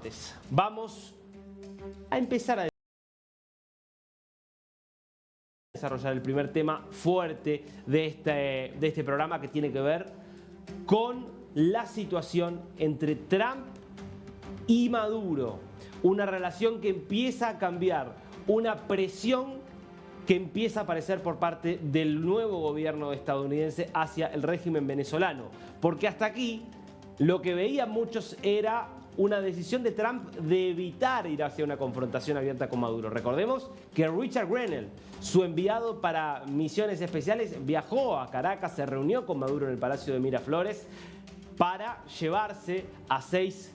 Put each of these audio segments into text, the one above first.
martes vamos a empezar a desarrollar el primer tema fuerte de este programa, que tiene que ver con la situación entre Trump y Maduro. Una relación que empieza a cambiar, una presión que empieza a aparecer por parte del nuevo gobierno estadounidense hacia el régimen venezolano. Porque hasta aquí lo que veían muchos era una decisión de Trump de evitar ir hacia una confrontación abierta con Maduro. Recordemos que Richard Grenell, su enviado para misiones especiales, viajó a Caracas, se reunió con Maduro en el Palacio de Miraflores para llevarse a 6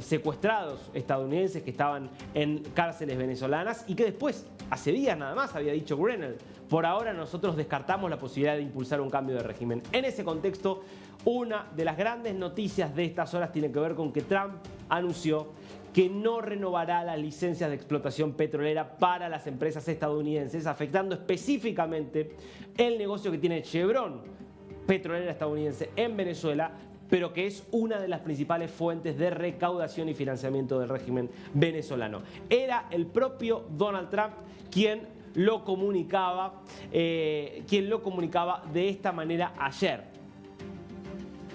secuestrados estadounidenses que estaban en cárceles venezolanas y que después, hace días nada más, había dicho Grenell: por ahora nosotros descartamos la posibilidad de impulsar un cambio de régimen. En ese contexto, una de las grandes noticias de estas horas tiene que ver con que Trump anunció que no renovará las licencias de explotación petrolera para las empresas estadounidenses, afectando específicamente el negocio que tiene Chevron, petrolera estadounidense en Venezuela, pero que es una de las principales fuentes de recaudación y financiamiento del régimen venezolano. Era el propio Donald Trump quien lo comunicaba de esta manera ayer.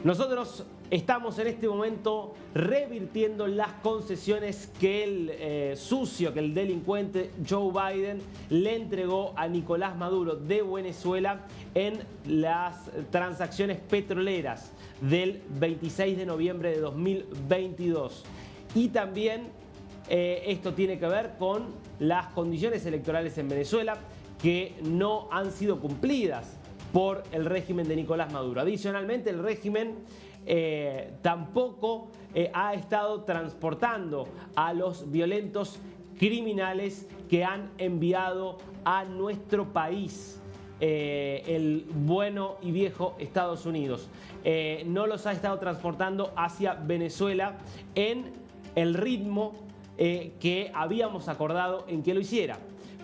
Nosotros estamos en este momento revirtiendo las concesiones que el delincuente Joe Biden le entregó a Nicolás Maduro de Venezuela en las transacciones petroleras del 26 de noviembre de 2022. Y también esto tiene que ver con las condiciones electorales en Venezuela que no han sido cumplidas por el régimen de Nicolás Maduro. Adicionalmente, el régimen tampoco ha estado transportando a los violentos criminales que han enviado a nuestro país el bueno y viejo Estados Unidos. No los ha estado transportando hacia Venezuela en el ritmo que habíamos acordado en que lo hiciera.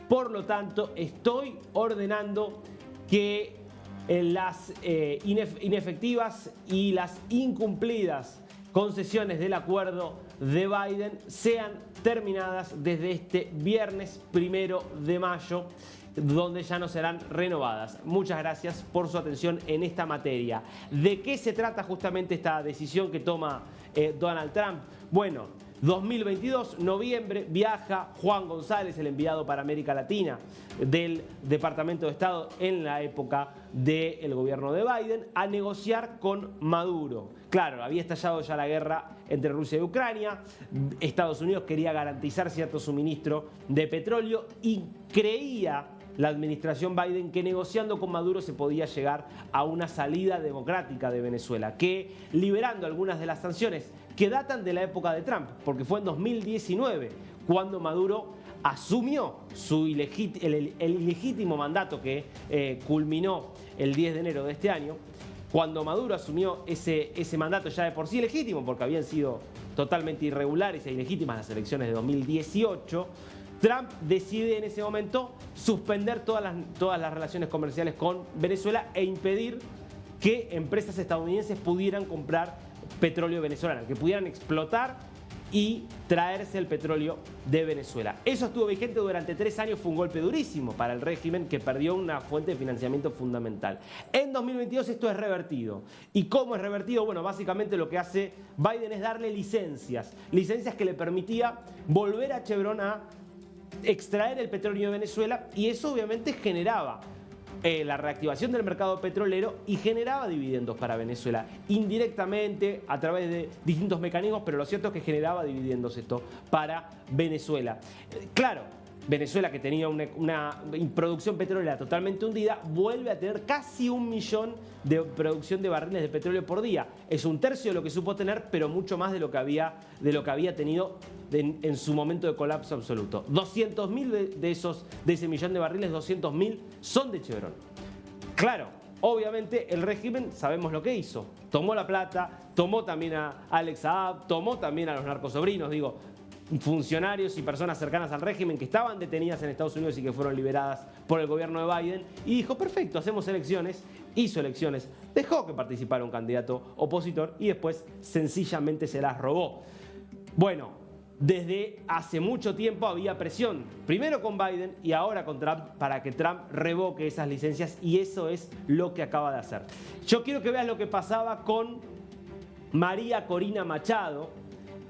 Por lo tanto, estoy ordenando que las inefectivas y las incumplidas concesiones del acuerdo de Biden sean terminadas desde este viernes 1 de mayo, donde ya no serán renovadas. Muchas gracias por su atención en esta materia. ¿De qué se trata justamente esta decisión que toma Donald Trump? Bueno, 2022, noviembre, viaja Juan González, el enviado para América Latina del Departamento de Estado en la época del gobierno de Biden, a negociar con Maduro. Claro, había estallado ya la guerra entre Rusia y Ucrania, Estados Unidos quería garantizar cierto suministro de petróleo y creía la administración Biden que negociando con Maduro se podía llegar a una salida democrática de Venezuela, que liberando algunas de las sanciones que datan de la época de Trump, porque fue en 2019 cuando Maduro asumió el ilegítimo mandato que culminó el 10 de enero de este año. Cuando Maduro asumió ese mandato, ya de por sí ilegítimo, porque habían sido totalmente irregulares e ilegítimas las elecciones de 2018, Trump decide en ese momento suspender todas las relaciones comerciales con Venezuela e impedir que empresas estadounidenses pudieran comprar petróleo venezolano, que pudieran explotar y traerse el petróleo de Venezuela. Eso estuvo vigente durante 3 años, fue un golpe durísimo para el régimen que perdió una fuente de financiamiento fundamental. En 2022 esto es revertido. ¿Y cómo es revertido? Bueno, básicamente lo que hace Biden es darle licencias que le permitía volver a Chevron a extraer el petróleo de Venezuela, y eso obviamente generaba la reactivación del mercado petrolero y generaba dividendos para Venezuela, indirectamente a través de distintos mecanismos, pero lo cierto es que generaba dividendos esto para Venezuela. Claro, Venezuela, que tenía una producción petrolera totalmente hundida, vuelve a tener casi 1 millón de producción de barriles de petróleo por día. Es 1/3 de lo que supo tener, pero mucho más de lo que había tenido en su momento de colapso absoluto. 200.000 de ese millón de barriles, 200.000 son de Chevron. Claro, obviamente el régimen, sabemos lo que hizo. Tomó la plata, tomó también a Alex Saab, tomó también a los narcosobrinos, funcionarios y personas cercanas al régimen que estaban detenidas en Estados Unidos y que fueron liberadas por el gobierno de Biden, y dijo: perfecto, hacemos elecciones. Hizo elecciones, dejó que participara un candidato opositor y después sencillamente se las robó. Bueno, desde hace mucho tiempo había presión, primero con Biden y ahora con Trump, para que Trump revoque esas licencias, y eso es lo que acaba de hacer. Yo quiero que veas lo que pasaba con María Corina Machado.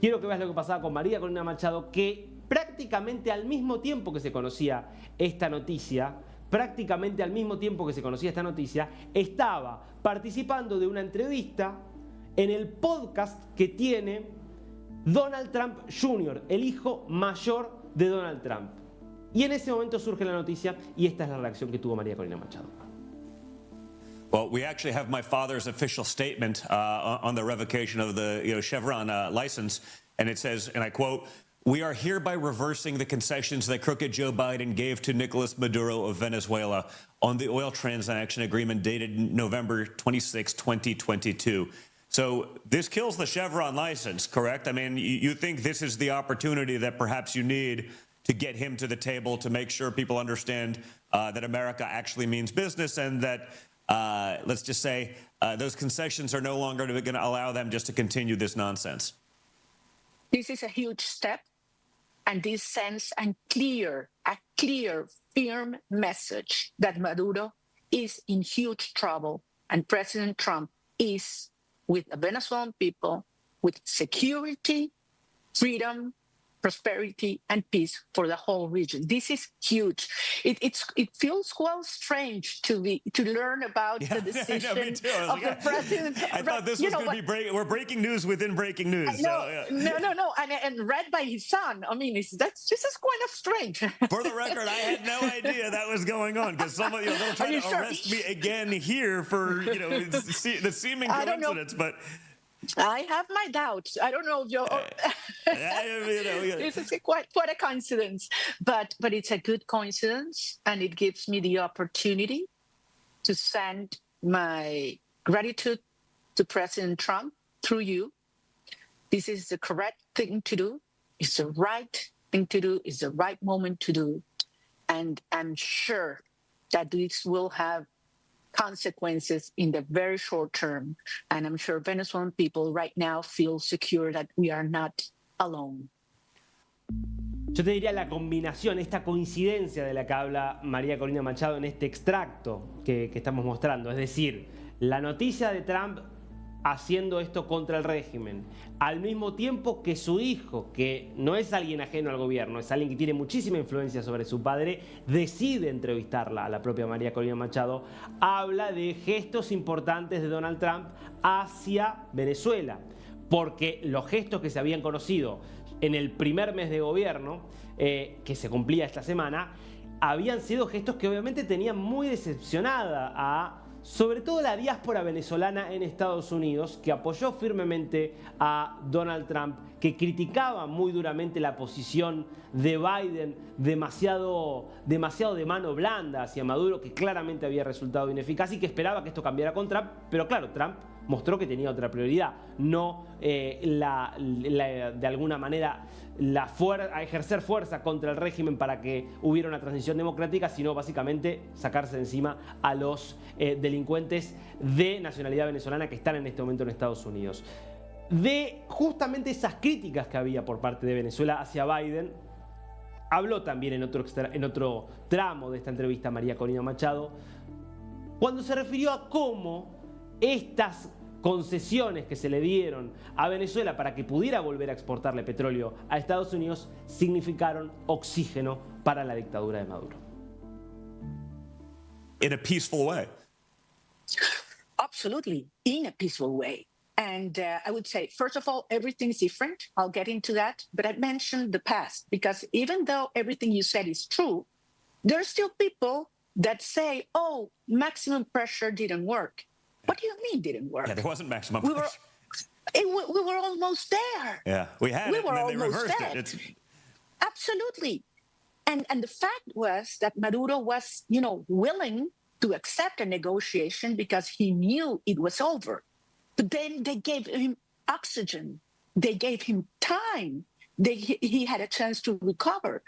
Quiero que veas lo que pasaba con María Corina Machado, que prácticamente al mismo tiempo que se conocía esta noticia, estaba participando de una entrevista en el podcast que tiene Donald Trump Jr., el hijo mayor de Donald Trump. Y en ese momento surge la noticia y esta es la reacción que tuvo María Corina Machado. Well, we actually have my father's official statement on the revocation of the Chevron license, and it says, and I quote, "We are hereby reversing the concessions that crooked Joe Biden gave to Nicolas Maduro of Venezuela on the oil transaction agreement dated November 26, 2022. So this kills the Chevron license, correct? I mean, you think this is the opportunity that perhaps you need to get him to the table to make sure people understand that America actually means business, and that, let's just say, those concessions are no longer going to allow them just to continue this nonsense. This is a huge step, and this sends a clear, firm message that Maduro is in huge trouble, and President Trump is with the Venezuelan people, with security, freedom, prosperity, and peace for the whole region. This is huge. It feels quite strange to learn about the decision of the president. I thought this was going to be we're breaking news within breaking news. No, and read by his son. I mean, this is kind of strange. For the record, I had no idea that was going on, because some of you they'll try to arrest me again here for the seeming coincidence, but. I have my doubts. I don't know if you're. This is quite a coincidence, but it's a good coincidence, and it gives me the opportunity to send my gratitude to President Trump through you. This is the correct thing to do. It's the right thing to do. It's the right moment to do, and I'm sure that this will have consequences in the very short term. And I'm sure Venezuelan people right now feel secure that we are not alone. Yo te diría la combinación, esta coincidencia de la que habla María Corina Machado en este extracto que estamos mostrando. Es decir, la noticia de Trump haciendo esto contra el régimen, al mismo tiempo que su hijo, que no es alguien ajeno al gobierno, es alguien que tiene muchísima influencia sobre su padre, decide entrevistarla a la propia María Corina Machado, habla de gestos importantes de Donald Trump hacia Venezuela, porque los gestos que se habían conocido en el primer mes de gobierno, que se cumplía esta semana, habían sido gestos que obviamente tenían muy decepcionada a sobre todo la diáspora venezolana en Estados Unidos, que apoyó firmemente a Donald Trump, que criticaba muy duramente la posición de Biden, demasiado de mano blanda hacia Maduro, que claramente había resultado ineficaz y que esperaba que esto cambiara con Trump, pero claro, Trump mostró que tenía otra prioridad, no de alguna manera a ejercer fuerza contra el régimen para que hubiera una transición democrática, sino básicamente sacarse de encima a los delincuentes de nacionalidad venezolana que están en este momento en Estados Unidos. De justamente esas críticas que había por parte de Venezuela hacia Biden, habló también en otro tramo de esta entrevista María Corina Machado, cuando se refirió a cómo estas concesiones que se le dieron a Venezuela para que pudiera volver a exportarle petróleo a Estados Unidos significaron oxígeno para la dictadura de Maduro. In a peaceful way. Absolutely, in a peaceful way. And I would say, first of all, everything's different. I'll get into that. But I mentioned the past, because even though everything you said is true, there are still people that say, oh, maximum pressure didn't work. What do you mean didn't work? Yeah, there wasn't maximum pressure. We were almost there. Yeah, we had it, and then they reversed it. Absolutely. And the fact was that Maduro was, willing to accept a negotiation because he knew it was over. But then they gave him oxygen. They gave him time. He had a chance to recover.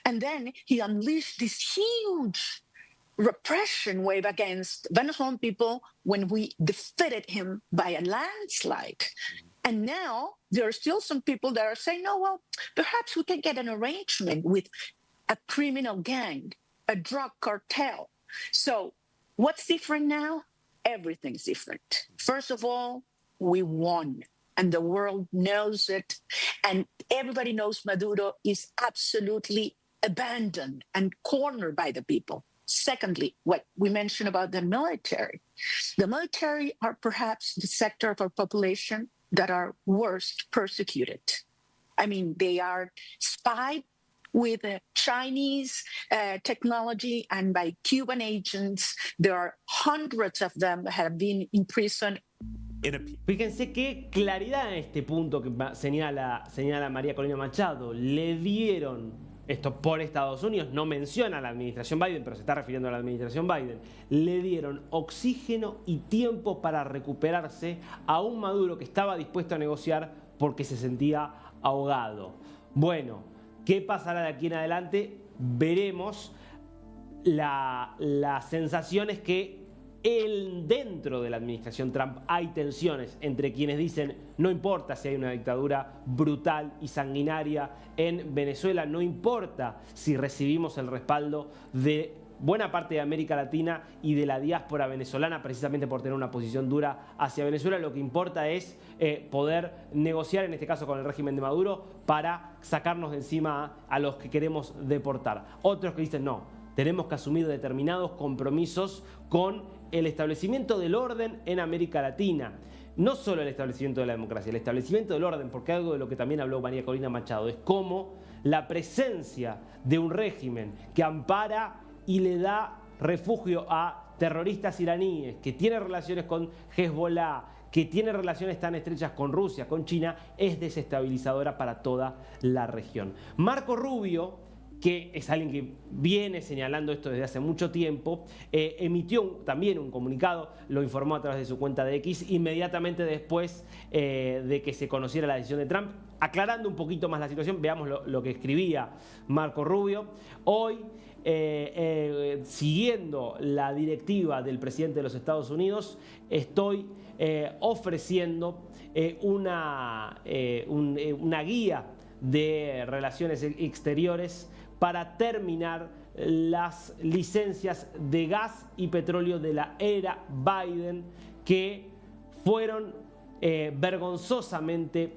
And then he unleashed this huge repression wave against Venezuelan people when we defeated him by a landslide. And now there are still some people that are saying, no, well, perhaps we can get an arrangement with a criminal gang, a drug cartel. So what's different now? Everything's different. First of all, we won, and the world knows it. And everybody knows Maduro is absolutely abandoned and cornered by the people. Secondly, what we mentioned about the military. The military are perhaps the sector of our population that are worst persecuted. I mean, they are spied with Chinese technology and by Cuban agents. There are hundreds of them that have been imprisoned. Fíjense qué claridad en este punto que señala María Corina Machado. Le dieron, esto por Estados Unidos, no menciona a la administración Biden, pero se está refiriendo a la administración Biden, le dieron oxígeno y tiempo para recuperarse a un Maduro que estaba dispuesto a negociar porque se sentía ahogado. Bueno, ¿qué pasará de aquí en adelante? Veremos. La sensación es que dentro de la administración Trump hay tensiones entre quienes dicen no importa si hay una dictadura brutal y sanguinaria en Venezuela, no importa si recibimos el respaldo de buena parte de América Latina y de la diáspora venezolana precisamente por tener una posición dura hacia Venezuela. Lo que importa es poder negociar, en este caso con el régimen de Maduro, para sacarnos de encima a los que queremos deportar. Otros que dicen no, tenemos que asumir determinados compromisos con el establecimiento del orden en América Latina. No solo el establecimiento de la democracia, el establecimiento del orden, porque algo de lo que también habló María Corina Machado es cómo la presencia de un régimen que ampara y le da refugio a terroristas iraníes, que tiene relaciones con Hezbollah, que tiene relaciones tan estrechas con Rusia, con China, es desestabilizadora para toda la región. Marco Rubio, que es alguien que viene señalando esto desde hace mucho tiempo, emitió también un comunicado, lo informó a través de su cuenta de X, inmediatamente después de que se conociera la decisión de Trump, aclarando un poquito más la situación. Veamos lo que escribía Marco Rubio. Hoy, siguiendo la directiva del presidente de los Estados Unidos, estoy ofreciendo una guía de relaciones exteriores para terminar las licencias de gas y petróleo de la era Biden que fueron vergonzosamente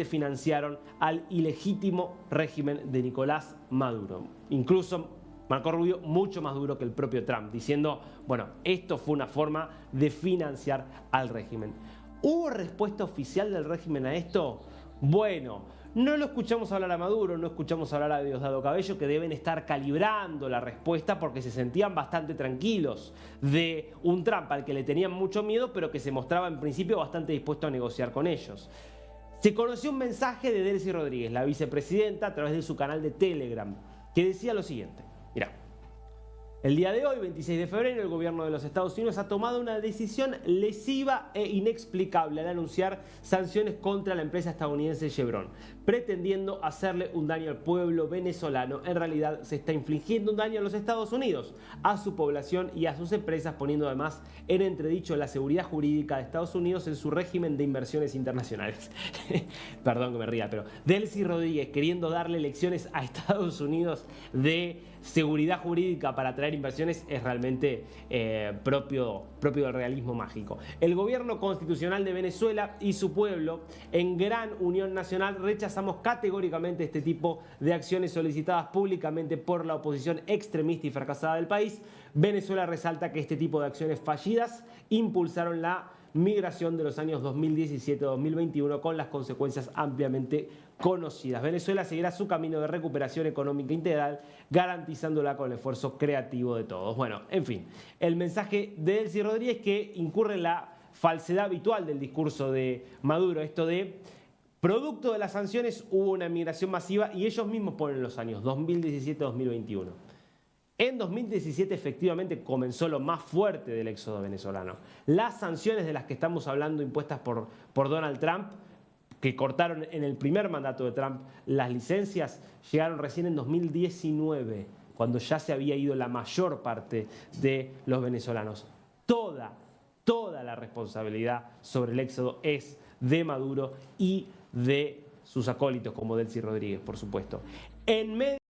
financiaron al ilegítimo régimen de Nicolás Maduro. Incluso Marco Rubio mucho más duro que el propio Trump, diciendo, bueno, esto fue una forma de financiar al régimen. ¿Hubo respuesta oficial del régimen a esto? Bueno, no lo escuchamos hablar a Maduro, no escuchamos hablar a Diosdado Cabello, que deben estar calibrando la respuesta porque se sentían bastante tranquilos de un Trump al que le tenían mucho miedo, pero que se mostraba en principio bastante dispuesto a negociar con ellos. Se conoció un mensaje de Delcy Rodríguez, la vicepresidenta, a través de su canal de Telegram, que decía lo siguiente. Mirá. El día de hoy, 26 de febrero, el gobierno de los Estados Unidos ha tomado una decisión lesiva e inexplicable al anunciar sanciones contra la empresa estadounidense Chevron, pretendiendo hacerle un daño al pueblo venezolano. En realidad se está infligiendo un daño a los Estados Unidos, a su población y a sus empresas, poniendo además en entredicho la seguridad jurídica de Estados Unidos en su régimen de inversiones internacionales. Perdón que me ría, pero Delcy Rodríguez queriendo darle lecciones a Estados Unidos de seguridad jurídica para atraer inversiones es realmente propio del realismo mágico. El gobierno constitucional de Venezuela y su pueblo, en gran unión nacional, rechazamos categóricamente este tipo de acciones solicitadas públicamente por la oposición extremista y fracasada del país. Venezuela resalta que este tipo de acciones fallidas impulsaron la migración de los años 2017-2021 con las consecuencias ampliamente conocidas. Venezuela seguirá su camino de recuperación económica integral, garantizándola con el esfuerzo creativo de todos. Bueno, en fin, el mensaje de Delcy Rodríguez, que incurre en la falsedad habitual del discurso de Maduro, esto de producto de las sanciones hubo una migración masiva, y ellos mismos ponen los años 2017-2021. En 2017 efectivamente comenzó lo más fuerte del éxodo venezolano. Las sanciones de las que estamos hablando impuestas por Donald Trump, que cortaron en el primer mandato de Trump las licencias, llegaron recién en 2019, cuando ya se había ido la mayor parte de los venezolanos. Toda la responsabilidad sobre el éxodo es de Maduro y de sus acólitos, como Delcy Rodríguez, por supuesto. En medio